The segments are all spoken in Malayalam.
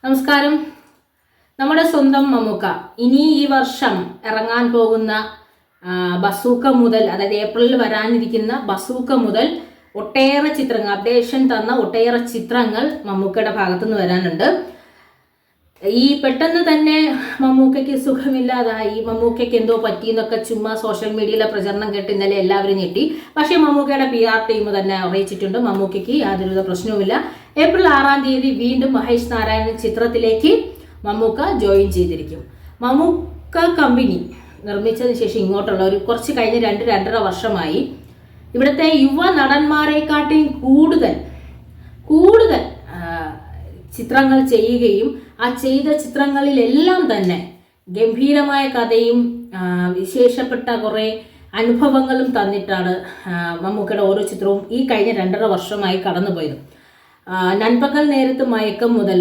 നമസ്കാരം. നമ്മുടെ സ്വന്തം മമ്മൂക്ക ഇനി ഈ വർഷം ഇറങ്ങാൻ പോകുന്ന ബസൂക്ക മുതൽ, അതായത് ഏപ്രിലിൽ വരാനിരിക്കുന്ന ബസൂക്ക മുതൽ ഒട്ടേറെ ചിത്രങ്ങൾ, അപ്ഡേഷൻ തന്ന ഒട്ടേറെ ചിത്രങ്ങൾ മമ്മൂക്കയുടെ ഭാഗത്തുനിന്ന് വരാനുണ്ട്. ഈ പെട്ടെന്ന് തന്നെ മമ്മൂക്കയ്ക്ക് സുഖമില്ലാതായി, മമ്മൂക്കയ്ക്ക് എന്തോ പറ്റിയെന്നൊക്കെ ചുമ്മാ സോഷ്യൽ മീഡിയയിലെ പ്രചരണം കേട്ട് ഇന്നലെ എല്ലാവരും ഞെട്ടി. പക്ഷേ മമ്മൂക്കയുടെ PR ടീം തന്നെ അറിയിച്ചിട്ടുണ്ട്, മമ്മൂക്കയ്ക്ക് യാതൊരുവിധ പ്രശ്നവുമില്ല. ഏപ്രിൽ 6-ാം തീയതി വീണ്ടും മഹേഷ് നാരായണൻ ചിത്രത്തിലേക്ക് മമ്മൂക്ക ജോയിൻ ചെയ്തിരിക്കും. മമ്മൂക്ക കമ്പനി നിർമ്മിച്ചതിന് ശേഷം ഇങ്ങോട്ടുള്ള ഒരു കുറച്ച് കഴിഞ്ഞ 2-2.5 വർഷമായി ഇവിടുത്തെ യുവ നടന്മാരെക്കാട്ടിയും കൂടുതൽ ചിത്രങ്ങൾ ചെയ്യുകയും ആ ചെയ്ത ചിത്രങ്ങളിലെല്ലാം തന്നെ ഗംഭീരമായ കഥയും വിശേഷപ്പെട്ട കുറേ അനുഭവങ്ങളും തന്നിട്ടാണ് മമ്മൂക്കയുടെ ഓരോ ചിത്രവും ഈ കഴിഞ്ഞ 2.5 വർഷമായി കടന്നുപോയത്. നൻപകൽ നേരത്ത് മയക്കം മുതൽ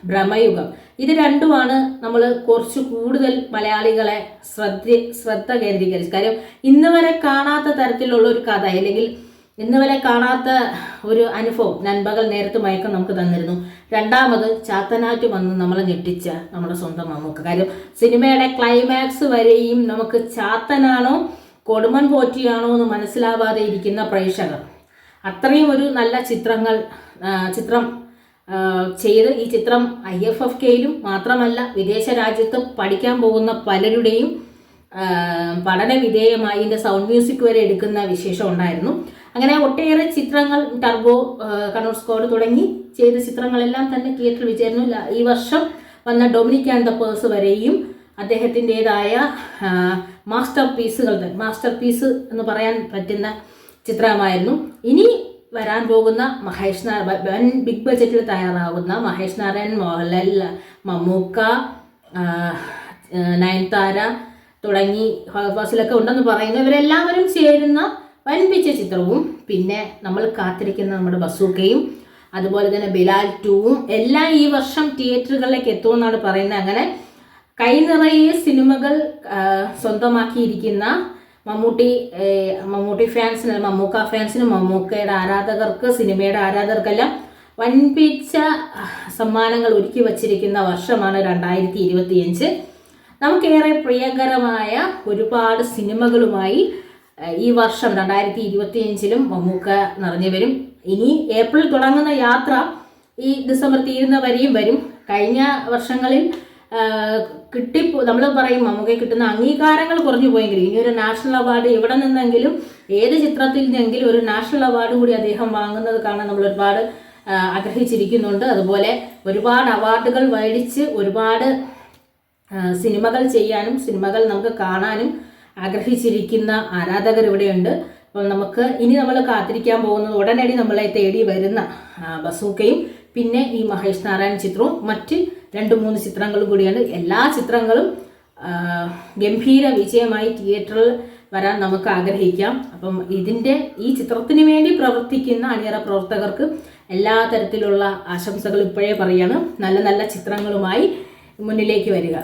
ഭ്രമയുഗം, ഇത് രണ്ടുമാണ് നമ്മൾ കുറച്ച് കൂടുതൽ മലയാളികളെ ശ്രദ്ധ കേന്ദ്രീകരിച്ചത്. കാര്യം ഇന്ന് വരെ കാണാത്ത തരത്തിലുള്ള ഒരു കഥ, അല്ലെങ്കിൽ ഇന്ന് വരെ കാണാത്ത ഒരു അനുഭവം നൻപകൽ നേരത്ത് മയക്കം നമുക്ക് തന്നിരുന്നു. രണ്ടാമത് ചാത്തനാറ്റ് വന്ന് നമ്മളെ ഞെട്ടിച്ച നമ്മുടെ സ്വന്തം മമ്മൂക്ക. കാര്യം സിനിമയുടെ ക്ലൈമാക്സ് വരെയും നമുക്ക് ചാത്തനാണോ കൊടുമൺ പോറ്റിയാണോ എന്ന് മനസ്സിലാവാതെ ഇരിക്കുന്ന പ്രേക്ഷകർ. അത്രയും ഒരു നല്ല ചിത്രം ചെയ്ത് ഈ ചിത്രം IFFKയിലും മാത്രമല്ല വിദേശ രാജ്യത്ത് പഠിക്കാൻ പോകുന്ന പലരുടെയും പഠന വിധേയമായി ഇതിൻ്റെ സൗണ്ട് മ്യൂസിക് വരെ എടുക്കുന്ന വിശേഷം ഉണ്ടായിരുന്നു. അങ്ങനെ ഒട്ടേറെ ചിത്രങ്ങൾ, ടർബോ, കണ്ണൂർ സ്ക്വാഡ് തുടങ്ങി ചെയ്ത ചിത്രങ്ങളെല്ലാം തന്നെ തിയേറ്ററിൽ വിജയിച്ചിരുന്നു. ഈ വർഷം വന്ന ഡൊമിനിക് ആൻഡ് ദ പേഴ്സ് വരെയും അദ്ദേഹത്തിൻ്റെതായ മാസ്റ്റർ പീസ് എന്ന് പറയാൻ പറ്റുന്ന ചിത്രമായിരുന്നു. ഇനി വരാൻ പോകുന്ന മഹേഷ് നാരായൺ, ബിഗ് ബഡ്ജറ്റിൽ തയ്യാറാകുന്ന മഹേഷ് നാരായൺ, മോഹൻലാൽ, മമ്മൂക്ക, നയൻതാര തുടങ്ങി ഫാസിലൊക്കെ ഉണ്ടെന്ന് പറയുന്നു. ഇവരെല്ലാവരും ചേരുന്ന വൻപിച്ച ചിത്രവും, പിന്നെ നമ്മൾ കാത്തിരിക്കുന്ന നമ്മുടെ ബസൂക്കയും, അതുപോലെ തന്നെ ബിലാൽ 2-ഉം എല്ലാം ഈ വർഷം തിയേറ്ററുകളിലേക്ക് എത്തുമെന്നാണ് പറയുന്നത്. അങ്ങനെ കൈ നിറയെ സിനിമകൾ സ്വന്തമാക്കിയിരിക്കുന്ന മമ്മൂട്ടി ഫാൻസിന്, മമ്മൂക്ക ഫാൻസിനും, മമ്മൂക്കയുടെ ആരാധകർക്ക്, സിനിമയുടെ ആരാധകർക്കെല്ലാം വൻപിച്ച സമ്മാനങ്ങൾ ഒരുക്കി വച്ചിരിക്കുന്ന വർഷമാണ് 2025. നമുക്കേറെ പ്രിയകരമായ ഒരുപാട് സിനിമകളുമായി ഈ വർഷം 2025-ലും മമ്മൂക്ക നിറഞ്ഞു വരും. ഇനി ഏപ്രിൽ തുടങ്ങുന്ന യാത്ര ഈ ഡിസംബർ തീരുന്ന വരെയും വരും. കഴിഞ്ഞ വർഷങ്ങളിൽ നമ്മൾ പറയും മമ്മൂക്ക കിട്ടുന്ന അംഗീകാരങ്ങൾ കുറഞ്ഞു പോയെങ്കിലും ഇനി ഒരു നാഷണൽ അവാർഡ് എവിടെ നിന്നെങ്കിലും, ഏത് ചിത്രത്തിൽ നിന്നെങ്കിലും ഒരു നാഷണൽ അവാർഡ് കൂടി അദ്ദേഹം വാങ്ങുന്നത് കാണാൻ നമ്മൾ ഒരുപാട് ആഗ്രഹിച്ചിരിക്കുന്നുണ്ട്. അതുപോലെ ഒരുപാട് അവാർഡുകൾ മേടിച്ച് ഒരുപാട് സിനിമകൾ ചെയ്യാനും സിനിമകൾ നമുക്ക് കാണാനും ആഗ്രഹിച്ചിരിക്കുന്ന ആരാധകർ ഇവിടെയുണ്ട്. അപ്പം നമ്മൾ കാത്തിരിക്കാൻ പോകുന്നത് ഉടനടി നമ്മളെ തേടി വരുന്ന ബസൂക്കയും പിന്നെ ഈ മഹേഷ് നാരായൺ ചിത്രവും മറ്റ് 2-3 ചിത്രങ്ങളും കൂടിയാണ്. എല്ലാ ചിത്രങ്ങളും ഗംഭീര വിജയമായി തിയേറ്ററിൽ വരാൻ നമുക്ക് ആഗ്രഹിക്കാം. അപ്പം ഈ ചിത്രത്തിന് വേണ്ടി പ്രവർത്തിക്കുന്ന അണിയറ പ്രവർത്തകർക്ക് എല്ലാ തരത്തിലുള്ള ആശംസകൾ ഇപ്പോഴേ പറയാണ്. നല്ല നല്ല ചിത്രങ്ങളുമായി മുന്നിലേക്ക് വരിക.